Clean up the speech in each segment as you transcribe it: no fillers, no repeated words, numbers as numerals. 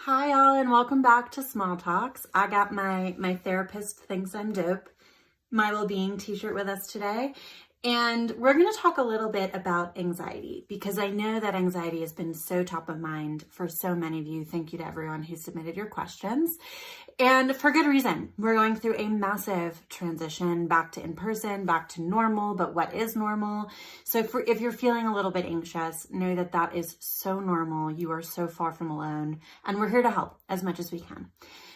Hi all, and welcome back to Small Talks. I got my therapist thinks I'm dope MyWellbeing t-shirt with us today. And we're going to talk a little bit about anxiety because I know that anxiety has been so top of mind for so many of you. Thank you to everyone who submitted your questions. And for good reason. We're going through a massive transition back to in-person, back to normal, but what is normal? So if you're feeling a little bit anxious, know that that is so normal. You are so far from alone, and we're here to help as much as we can.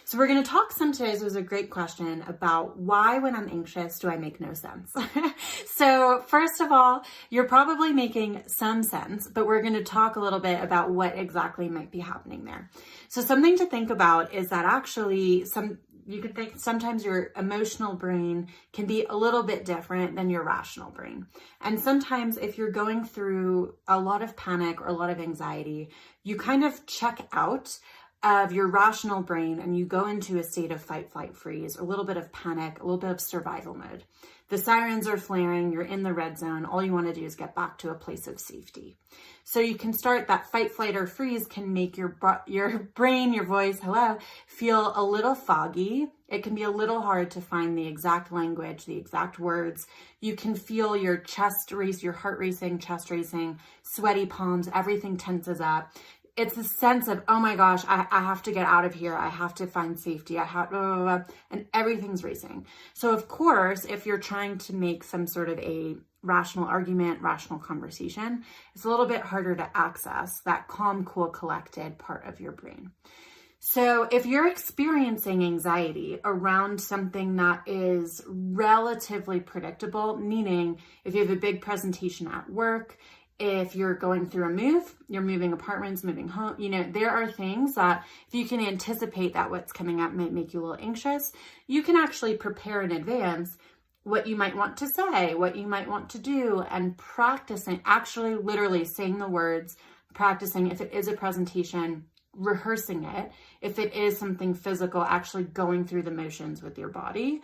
So we're going to talk today's was a great question about why when I'm anxious do I make no sense? So first of all, you're probably making some sense, but we're going to talk a little bit about what exactly might be happening there. So something to think about is that actually you could think sometimes your emotional brain can be a little bit different than your rational brain. And sometimes if you're going through a lot of panic or a lot of anxiety, you kind of check out of your rational brain and you go into a state of fight, flight, freeze, a little bit of panic, a little bit of survival mode. The sirens are flaring, you're in the red zone. All you want to do is get back to a place of safety. So you can start that fight, flight, or freeze can make your brain, your voice, feel a little foggy. It can be a little hard to find the exact language, the exact words. You can feel your chest race, your heart racing, chest racing, sweaty palms, everything tenses up. It's a sense of, oh my gosh, I have to get out of here. I have to find safety. And everything's racing. So of course, if you're trying to make some sort of a rational argument, rational conversation, it's a little bit harder to access that calm, cool, collected part of your brain. So if you're experiencing anxiety around something that is relatively predictable, meaning if you have a big presentation at work, if you're going through a move, you're moving apartments, moving home, there are things that if you can anticipate that what's coming up might make you a little anxious, you can actually prepare in advance what you might want to say, what you might want to do, and practicing, actually literally saying the words, practicing if it is a presentation, rehearsing it, if it is something physical, actually going through the motions with your body.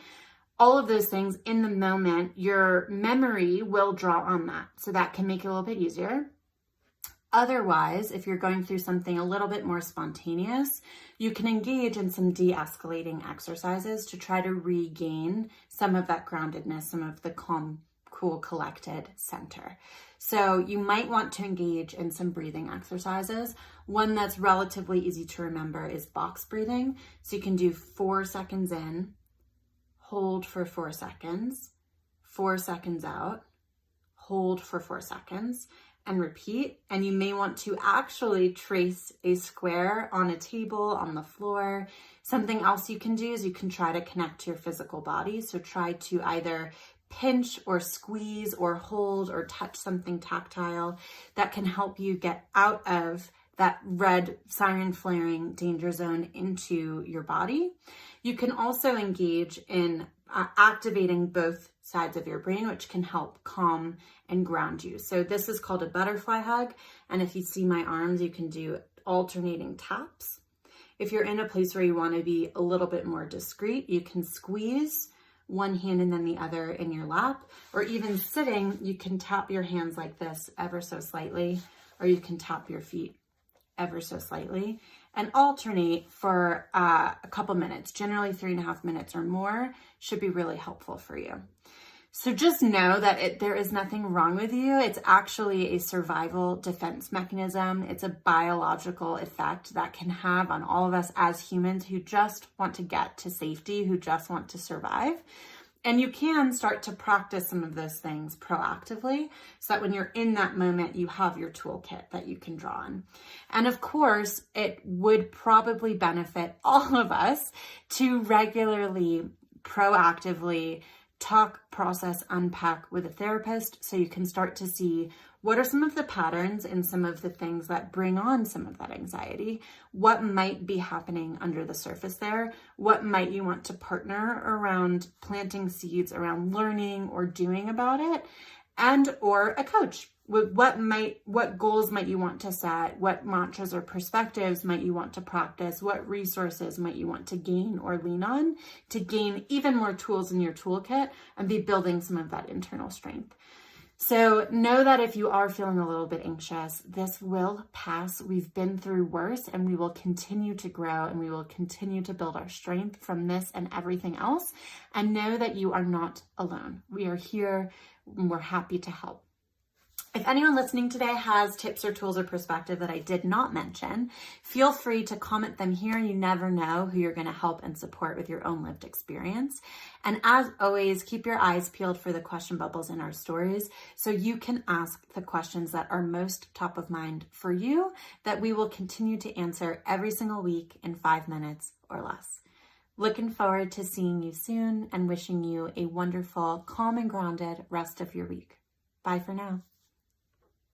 All of those things in the moment, your memory will draw on that. So that can make it a little bit easier. Otherwise, if you're going through something a little bit more spontaneous, you can engage in some de-escalating exercises to try to regain some of that groundedness, some of the calm, cool, collected center. So you might want to engage in some breathing exercises. One that's relatively easy to remember is box breathing. So you can do 4 seconds in, hold for 4 seconds, 4 seconds out, hold for 4 seconds, and repeat. And you may want to actually trace a square on a table, on the floor. Something else you can do is you can try to connect to your physical body. So try to either pinch or squeeze or hold or touch something tactile that can help you get out of that red siren flaring danger zone into your body. You can also engage in activating both sides of your brain, which can help calm and ground you. So this is called a butterfly hug. And if you see my arms, you can do alternating taps. If you're in a place where you want to be a little bit more discreet, you can squeeze one hand and then the other in your lap, or even sitting, you can tap your hands like this ever so slightly, or you can tap your feet ever so slightly, and alternate for a couple minutes. Generally 3.5 minutes or more should be really helpful for you. So just know that there is nothing wrong with you. It's actually a survival defense mechanism. It's a biological effect that can have on all of us as humans who just want to get to safety, who just want to survive. And you can start to practice some of those things proactively so that when you're in that moment, you have your toolkit that you can draw on. And of course, it would probably benefit all of us to regularly, proactively talk, process, unpack with a therapist so you can start to see what are some of the patterns and some of the things that bring on some of that anxiety. What might be happening under the surface there? What might you want to partner around planting seeds around learning or doing about it? And or a coach. What goals might you want to set? What mantras or perspectives might you want to practice? What resources might you want to gain or lean on to gain even more tools in your toolkit and be building some of that internal strength? So know that if you are feeling a little bit anxious, this will pass. We've been through worse, and we will continue to grow, and we will continue to build our strength from this and everything else. And know that you are not alone. We are here, and we're happy to help. If anyone listening today has tips or tools or perspective that I did not mention, feel free to comment them here. You never know who you're going to help and support with your own lived experience. And as always, keep your eyes peeled for the question bubbles in our stories so you can ask the questions that are most top of mind for you, that we will continue to answer every single week in 5 minutes or less. Looking forward to seeing you soon and wishing you a wonderful, calm and grounded rest of your week. Bye for now.